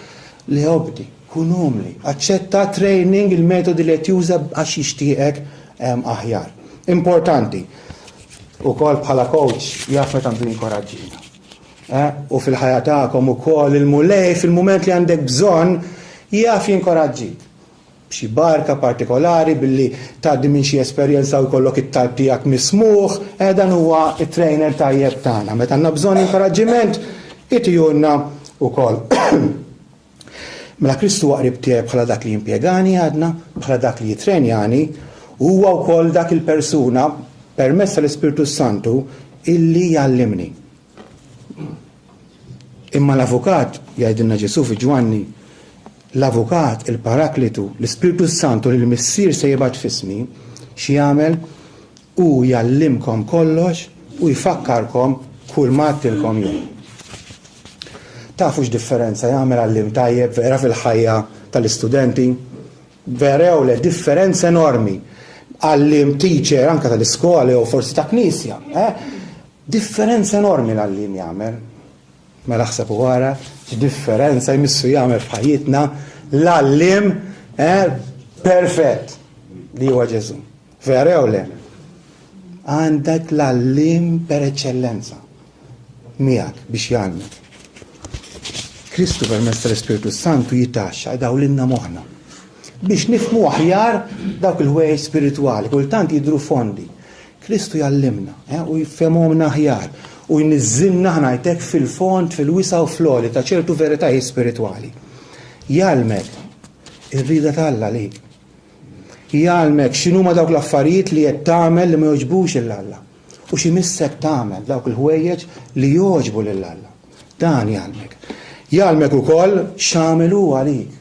Li obdi, kun umli, aċċetta training il-metodi li qed juża għax jixtieqek aħjar. Importanti. Ukoll bħala coach jaf meta għandu jinkoraġġina. U fil-ħajja tagħkom ukoll il-mulej fil-mument li għandek bżonn jaf jinkoraġġik. b'xi barka partikolari billi tgħaddi minn xi esperjenza u jkollok it-talb tiegħek mismuħ, dan huwa it-trainer tajjeb tagħna. Meta għandna bżonn inkoraġġiment, itijunna wkoll. Mela Kristu qrib tiegħek bħala dak li jimpjegani għadna, bħala dak li jitrenjani, huwa wkoll dak il-persuna permezz tal-Ispiritu Santu illi jallimni. Imma l-avukat, jgħidilna Ġesu fi Ġwanni, l-avukat, il-paraklitu, l-Ispiritu Santu li l-missier se jibgħat fismi, xi jagħmel u jallimkom kollox u jfakkarkom kull ma għattilkom jum. Tafu x'differenza jagħmel għallim tajjeb vera fil-ħajja tal-istudenti? Vera jew le differenza enormi. Għallim teacher anke tal-iskola jew forsi ta' knisja. Differenza enormi l-għallim jagħmel. Mela ħseb wara x'differenza jmissu jagħmel f'ħajjitna l-għallim perfett li huwa Ġesu. Vera jew le? Għandek l-għallim per eċċellenza miegħek biex jgħalmek. Kristu permezz tal-Ispiritu Santu jitaxxa dawlinna moħħna biex nifhmu aħjar dawk il-wej spiritwali, kultant jidhru fondi. Kristu jallimna u jifhemhomna aħjar u jniżżilna ngħidlek fil-fond, fil-wisa u fl-għoli ta' ċertu veritajiet spiritwali. Jalmek ir-rida tal-Alla lejk. Jalmek x'inhuma dawk l-affarijiet li qed tagħmel li ma jogħġbux lill-Alla u x'imissek tagħmel dawk il-ħwejjeġ li jogħġbu lill-Alla. Dan jalmek. Jalmek ukoll x'għamel huwa għalik,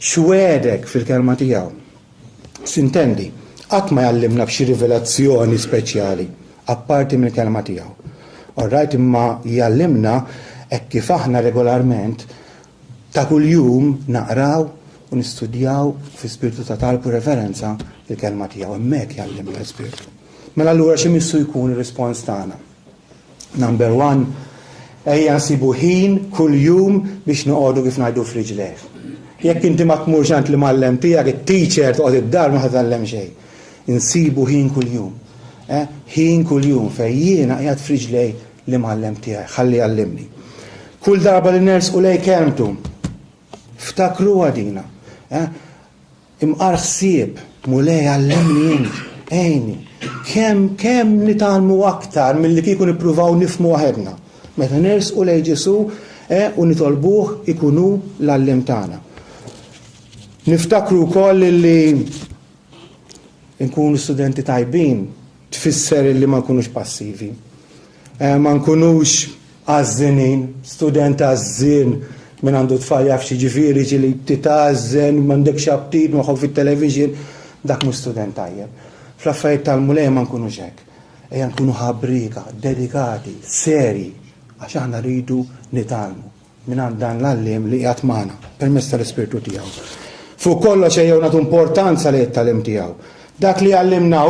x'wedek fil-kelma tiegħu. Sintendi, qatt ma jallimna b'xi rivelazzjoni speċjali apparti mill-kelma tiegħu. Orrajt imma jallimna hekk kif aħna regolarment ta' kuljum naqraw u nistudjaw fi spiritu ta' talb u reverenza il-kelma tiegħu. Hemmhekk jallimna l-Spiritu. Mela allura x'immissu jkun ir-rispons tagħna? Number 1, ejja nsibu ħin kuljum biex noqogħdu kif ngħidu f'riġlejh. Jekk inti ma tmurx għand li mallem tiegħek it-teacher toqgħod id-dar ma ħatallem xejn. Insibu ħin kuljum. Ħin kuljum fejn jiena qiegħed f'riġlej li mallem tiegħi, ħalli jallimni. Kull darba li nersqu lej kelmtu, ftakru għadina. Imqar ħsieb mulej għallimni int, ejni. Kemm nitalmu aktar milli kieku nippruvaw nifhmu waħedna. Meta nersqu lej Ġesu u nitolbuh ikunu l-għallim tagħna. Niftakru wkoll li nkunu studenti tajbin tfisser li ma nkunux passivi. Ma nkunux għażinin, student għażin minn għandu tfajja f'xi ġifieri li titażen, m'għandekx aptit moħħok fit-television, dak mhu student tajjeb. Fl-affarijiet tal-mulej ma nkunux hekk. Ejja nkunu ħabbrika, dedikati, seri, għax aħna rridu nitalmu minn għand dan l-għallim li qiegħed magħna permezz tal-Ispiritu tiegħu. Fuq kollox ejjew nagħtu importanza li t-talim tiegħu. Dak li għallimna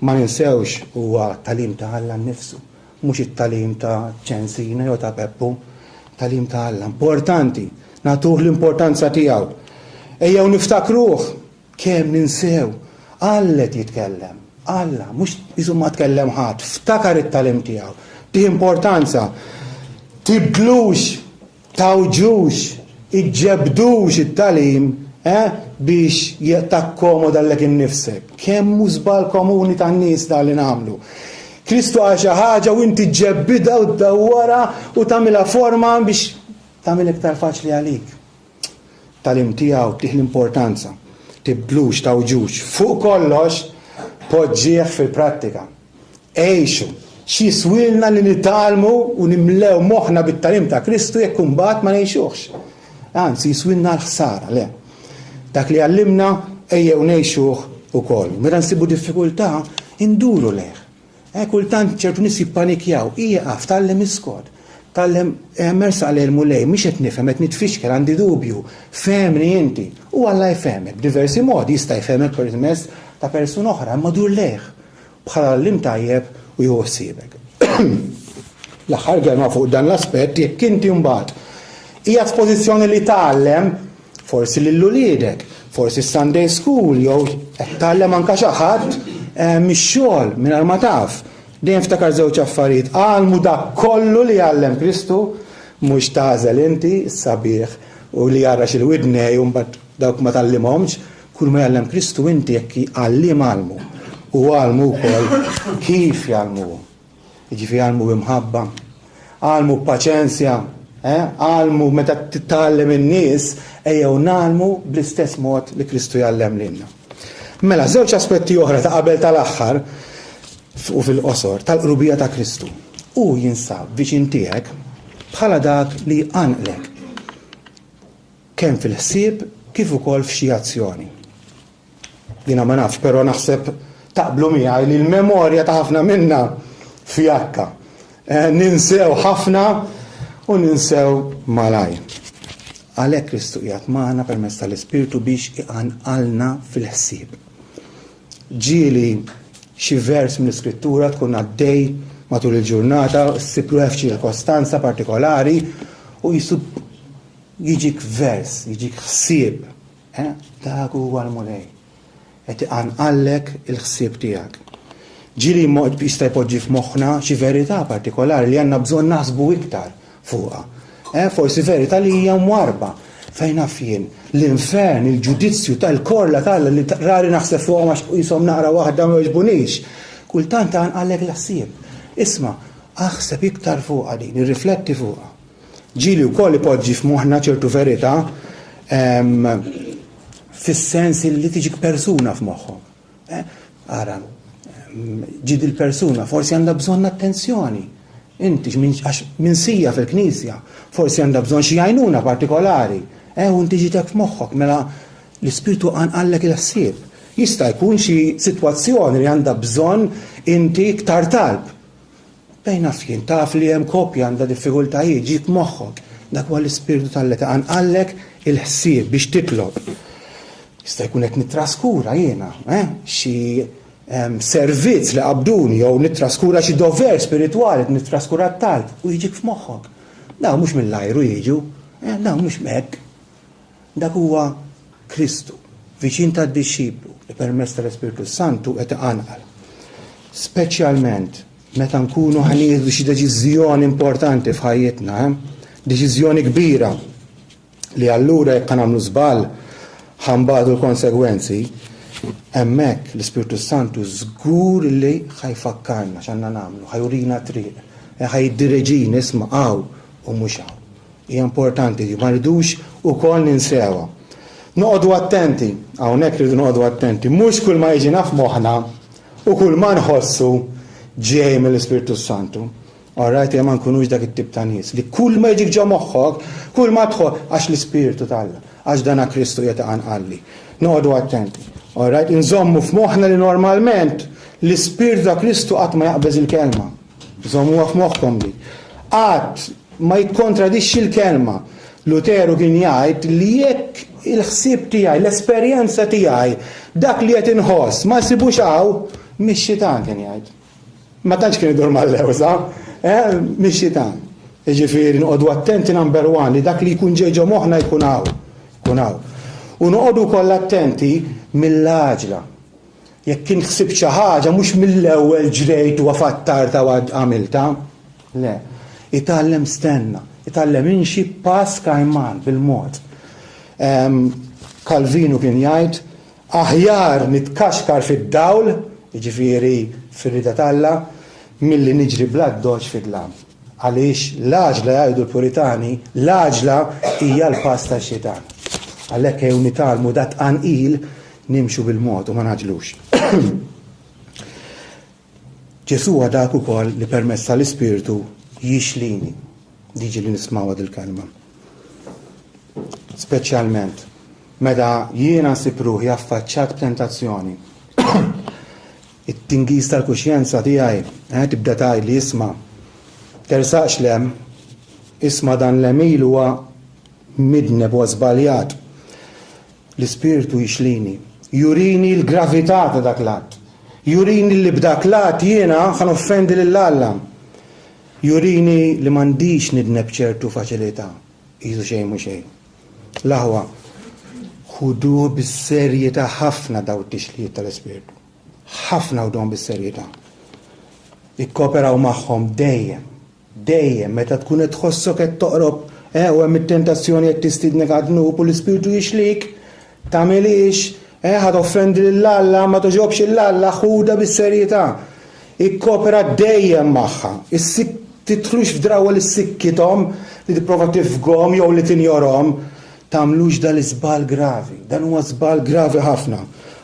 ma ninsewx huwa talim ta' Alla nnifsu, mhux it-talim ta' ċensina jew ta' Peppu, talim ta' Alla importanti, nagħtuh l-importanza tiegħu. Ejjew niftakruh kemm ninsew Alla jitkellem, Alla mhux isu ma tkellem ħadd, ftakar it-talim tiegħu. Tih importanza, tibdlux, tawġux, iġġebdux it-talim biex jettakkomoda l-lek innifsek. Kemm hu żball komuni tan-nies da li nagħmlu. Kristu għal xi ħaġa u inti ġebbida u tdawwara u tagħmilha forma biex tagħmel iktar faċli għalik. Talim tiegħu tih l-importanza. Tibdlux, tawġux. Fuq kollox poġġieħ fil-prattika. Ejxu. Xi swilna li nitalmu u nimlew moħħna bit-talim ta' Kristu jekk imbagħad ma ngħixuhx. Anzi, swilna l-ħsara, le. Dak li għallimna ejjew ngħixuh ukoll. Meta nsibu diffikultà, induru leh. Kultant ċertu nies jippanikjaw, ieqaf tallem iskod, tallem mersa għal mulej, mhix qed nifhem qed nitfixkel għandi dubju, femni inti. U Alla jfehmek b'diversi modi, jista' jfehmek permezz ta' persuna oħra, imma dur leh bħala għallim tajjeb u jieħu ħsiebek. L-aħħar kelma fuq dan l-aspett jekk inti mbagħad hija f'pożizzjoni li tgħallem forsi lil-uliedek, forsi Sunday school, jew qed tgħallem anke xi ħadd mix-xogħol mingħajr ma taf. Dejjem ftakar żewġ affarijiet. Għalmu dak kollu li għallem Kristu, mhux tażel inti s-sabiħ u li jara xil-widnej u mbagħad dawk ma tallimhomx, Kull ma jallem Kristu inti jekk għallim għalmu. U għalmu wkoll kif jgħalmu. Jiġifieri għalmu b'imħabba, għalmu b'paċenzja, għalmu meta titgħallem in-nies ejjew nagħlmu bl-istess mod li Kristu jgħallem lilna. Mela żewġ aspetti oħra ta' qabel tal-aħħar u fil-qosor tal-qrubija ta' Kristu. U jinsab viċin tiegħek bħala dak li jqanqlek kemm fil-ħsieb kif ukoll f'xi azzjoni. Jiena ma nafx, però naħseb taqblu miegħi li l-memorja ta' ħafna minna fjakka. Ninsew ħafna u ninsew malaj. Għalhekk Kristu qiegħed magħna permezz tal-Ispirtu biex iqanqalna fil-ħsieb. Ġieli xi vers mill-Iskrittura tkun għaddej matul il-ġurnata, ssib ruħek f'xi ċirkostanza partikolari u jisub jiġik vers, jiġik ħsieb. Dak huwa l-mulej. Qed iqanqallek il-ħsieb tiegħek. Ġieli jista' jpoġġi f'moħħna xi verità partikolari li għandna bżonn naħsbu iktar fuqha. Forsi verità li hija mwarba fejn naf jien l-infern, il-ġudizzju tal-korla tal li rari naħseb fuqhom għax qishom naqra waħda ma jogħġbunix. Kultant għanqallek l-ħsieb. Isma' aħseb iktar fuqha din, irrifletti fuqha. Ġieli wkoll ipoġġi f'moħħna ċertu verità fis-sens li tiġik persuna f'moħħhom. Ara, ġid il-persuna forsi għandha bżonn attenzjoni. Inti minsija fil-Knisja, forsi għandha bżonn xi għajnuna partikolari. U inti ġitek f'moħħok mela l-Ispirtu għanqallek il-ħsieb. Jista' jkun xi sitwazzjoni li għandha bżonn inti iktar talb. Bejn nafjien taf li hemm koppja għandha diffikultajiet ġid moħħok. Dak huwa l-Ispirtu tal-leta għanqallek il-ħsieb biex titlob. Jista' jkun qed nittraskura jiena, xi servizz li qabduni jew nittraskura xi dover spiritwali nittraskura t-talb u jiġik f'moħħok. Daw mhux mill-ajru jiġu, daw mhux hekk. Dak huwa Kristu, viċin tad-dixxiplu li permezz tal-Ispirtu Santu qed iqanqal. Speċjalment meta nkunu ħanieħdu xi deċiżjoni importanti f'ħajjitna, deċiżjoni kbira li allura jekk nagħmlu żball ħambagħdu l-konsegwenzi, hemmhekk l-Ispirtu Santu żgur li ħajfakkarna x'għandna nagħmlu, ħajurina triq, ħajiddireġini isma' hawn u mhux hawn. Hija importanti li ma rridux ukoll ninsewha. Noqogħdu attenti, hawnhekk rridu noqogħdu attenti, mhux kull ma jiġi naf moħħna u kull ma nħossu ġej mill-Ispirtu Santu. Orajt ma nkunux dak it-tip ta' nies li kull ma jiġik ġo moħħok, kull ma tħoll għax l-Ispirtu Alla, għax dana Kristu qiegħed iqanqalli. Noqogħdu attenti. Orajt inżommu f'moħħna li normalment l-Ispirtu ta' Kristu qatt ma jaqbeż il-kelma. Żommuha f'moħħkom li. Qatt ma jikkontradixxi l-kelma. Luteru kien jgħid li jekk il-ħsieb tiegħi, l-esperjenza tiegħi, dak li qed inħoss ma sibux hawn mix-xitan kien jgħid. Ma tantx kien idur mal-lewża, mix-xitan. Jiġifieri noqogħdu attenti number one li dak li jkun ġej ġo moħħna jkun hawn. U noqogħdu wkoll attenti mill-għaġla. Jekk kien ħsibt xi ħaġa mhux mill-ewwel ġrejt u għafattarta u għamilta. Le, itgħallem stenna, itgħallem imxi pass kajman bil-mod. Calvinu kien jgħid aħjar nitkaxkar fid-dawl, jiġifieri fir-rida Alla, milli niġri bla doġġ fid-lam. Għaliex l-għaġla jgħidu l-Puritani, l-għaġla hija l-pass tax-xitan. Għalhekk jew nitalmu dat tqanqil nimxu bil-mod u ma naġlux. Ġesu dak ukoll li permezz tal-Ispirtu jixlini. Diġi li nisma'ha dil-kelma. Speċjalment meta jiena nsib ruħi affaċċat b'tentazzjoni. It-tingiż tal-kuxjenza tiegħi tibda tgħid li isma' tersaqx lem, isma' dan l-emil huwa midneb u żbaljat. L-Ispirtu jixlini, jurini l-gravità ta' dak l-att. Jurini li b'dak l-att jiena ħan offendi lill-Alla. Jurini li m'għandix nidneb ċertu faċilità. Isu xejn mhu xejn. L-aħwa ħudu bis-serjetà ħafna daw it-tixliet tal-Ispirtu. Ħafna ħudhom bis-serjetà. Ikkooperaw magħhom dejjem meta tkun qed tħossok qed toqrob u hemm it-tentazzjoni qed tistidnek għad-nub u l-Ispirtu jixlik tagħmilix Ħad offendi l-Alla, ma toġobx l-Alla, ħuda bis-serjetà. Ikkopera dejjem magħha. Titħlux f'drawa li s-sikkithom li tipprova tifgom jew li tinjorhom. Tagħmlux dan l-iżbal gravi. Dan huwa żbal gravi ħafna.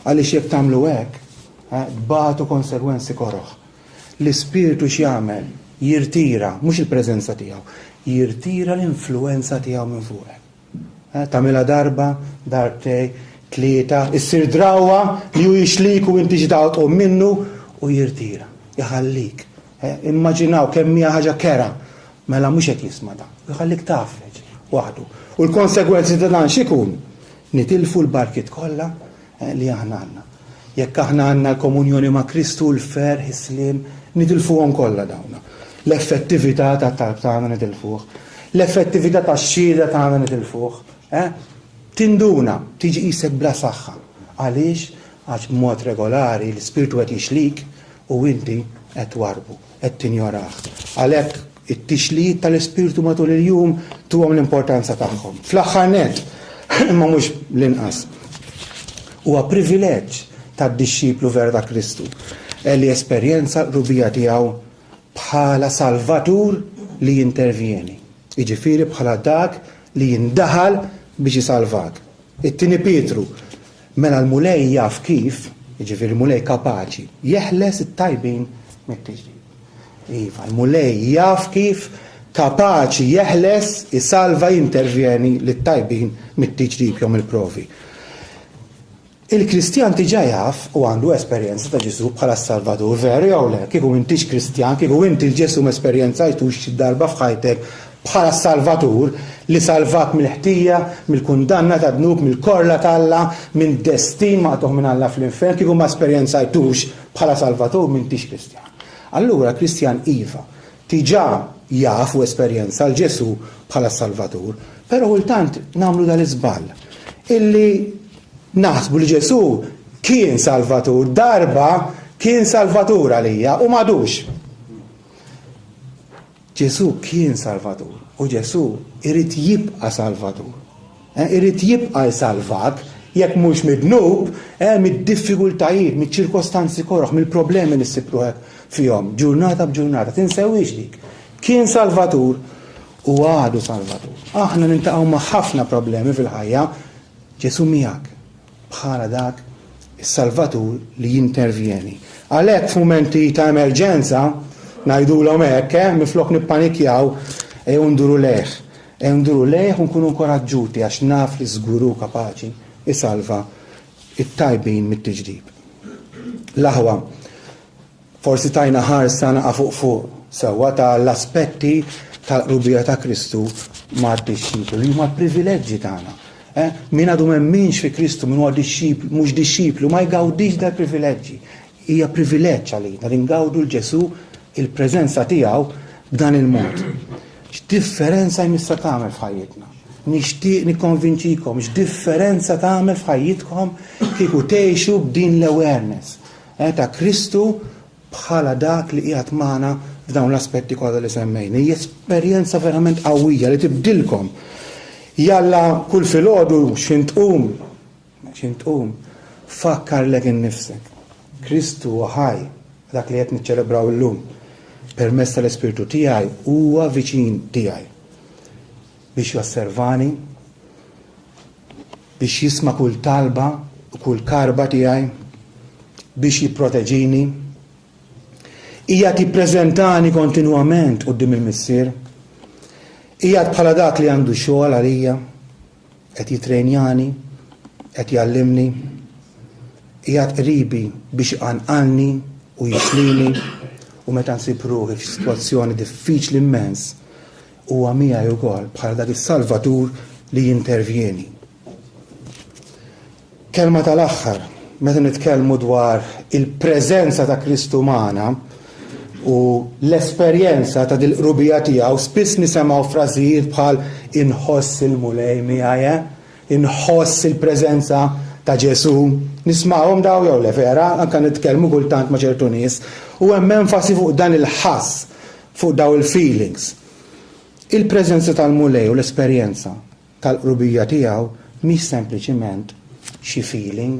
Għaliex jekk tagħmlu hekk, tbagħtu konsegwenzi koroħ. L-Ispiritu x'jagħmel? Jirtira, mhux il-preżenza tiegħu, jirtira l-influenza tiegħu minn fuqek. Tagħmilha darba, darbtej, tlieta, issir drawa li hu jixlik u inti ġdawt minnu u jirtira, jħallik. Immaġinaw kemm hija ħaġa kera, mela mhux qed jisma' dan, jħallik tafreġ waħdu. U l-konsegwenzi ta' dan x'ikun? Nitilfu l-barkit kollha li aħna għandna. Jekk aħna għandna l-komunjoni ma' Kristu, l-ferħ, is-slim, nitilfuhom kollha dawna. L-effettività tat-talb tagħna nitilfuh, l-effettività tax-xhieda tagħna nitilfuh. Tinduna, tiġi qisek bla saħħa. Għaliex? Għax b'mod regolari l-Ispirtu qed jixlik u inti qed warbu, qed tinjorah. Għalhekk it-tixlid tal-Ispirtu matul il-jum tuhom l-importanza tagħhom. Fl-aħħar nett, imma mhux l-inqas. Huwa privileġġ tad-dixxiplu vera ta' Kristu li esperjenza l-rubija tiegħu bħala salvatur li jintervjeni. Jiġifieri bħala dak li jindaħal biex jisalvak. It-tieni Pietru, mela l-mulej jaf kif, jiġifieri mulej kapaċi, jeħles it-tajbin mit-tiġdid. Iva, l-mulej jaf kif kapaċi jeħles, isalva, jintervjeni lit-tajbin mit-tiġdid jom il-provi. Il-Kristjan tiġa jaf u għandu esperjenza ta' Ġesu bħala Salvatur, veru jew le, kieku intix Kristjan, kieku inti l-Ġesu esperjenzajtux xi darba f'ħajtek bħala Salvatur li salvak mill-ħtija, mill-kundanna ta' dnub, mill-korla tal-Alla, minn destin maqtuħ minn Alla fl-infern, kieku ma esperjenzajtux bħala Salvatur m'intix Kristjan. Allura Kristjan iva, tiġa jaf u esperjenza l-Ġesu bħala Salvatur, però kultant nagħmlu dal-iżball. Illi naħsbu li Ġesu kien Salvatur, darba kien Salvatur għalija u madux. Ġesu kien Salvatur u Ġesu irid jibqa' Salvatur. Irid jibqa' jsalvak jekk mhux mid-dnub, mid-diffikultajiet, mid-ċirkostanzi korroħ, mill-problemi li ssibruhek fihom, ġurnata b'ġurnata, tinsewwix dik. Kien Salvatur u għadu Salvatur. Aħna nintaqgħu ma' ħafna problemi fil-ħajja, Ġesu miegħek bħala dak is-Salvatur li jintervjeni. Għalhekk f'mumenti ta' emerġenza ngħidulhom hekk, minflok nippanikjaw, nduru lejh u nkunu nkoraġġuti għax naf li żguru kapaċi isalva it-tajbin mit-tiġdid. L-aħwa, forsi tajna ħarsa naqa' fuq sewwa tal-aspetti tal-qrubija ta' Kristu mad-dixxiplu li huma privileġġi tagħna. Min għadu memminx fi Kristu, min huwa mhux dixxiplu, ma jgawdix dal privileġġi. Hija privileġġ għalina li ngawdu l-Ġesu il-preżenza tiegħu b'dan il-mod. X'differenza jmissa tagħmel f'ħajjitna. Nixtieq nikkonvinċikom x'differenza tagħmel f'ħajjitkom kieku tgħixu b'din l-awareness ta' Kristu bħala dak li qiegħed magħna f'dawn l-aspetti kollha li semmejna. Hija esperjenza verament qawwija li tibdilkom. Jalla kull filgħodu x'intqum fakkarlek innifsek. Kristu huwa ħaj, dak li qed niċċelebraw illum permezz tal-Ispirtu tiegħi huwa viċin tiegħi biex josservani, biex jisma' kull talba u kull karba tiegħi, biex jipproteġini, hija tippreżentani kontinwament quddiem il-missier. Ijad bħala dak li għandu xogħol għalija, qed jitrenjani, qed jallimni, ijad qribi biex iqanqalni u jixlini u meta nsib ruħi f'sitwazzjoni diffiċli immens huwa miegħi wkoll bħala dak is-Salvatur li jintervjeni. Kelma tal-aħħar, meta nitkellmu dwar il-preżenza ta' Kristu magħna u l-esperjenza ta' dil-qrubija tiegħu spiss nisemgħu frażijiet bħal inħoss il-mulej miegħi, inħoss il-preżenza ta' Ġesu. Nisma'hom daw jew le vera, anke nitkellmu kultant ma' ċertu nies u hemm enfasi fuq dan il-ħass, fuq daw il-feelings. Il-preżenza tal-mulej u l-esperjenza tal-qrubija tiegħu mhix sempliċiment xi feeling,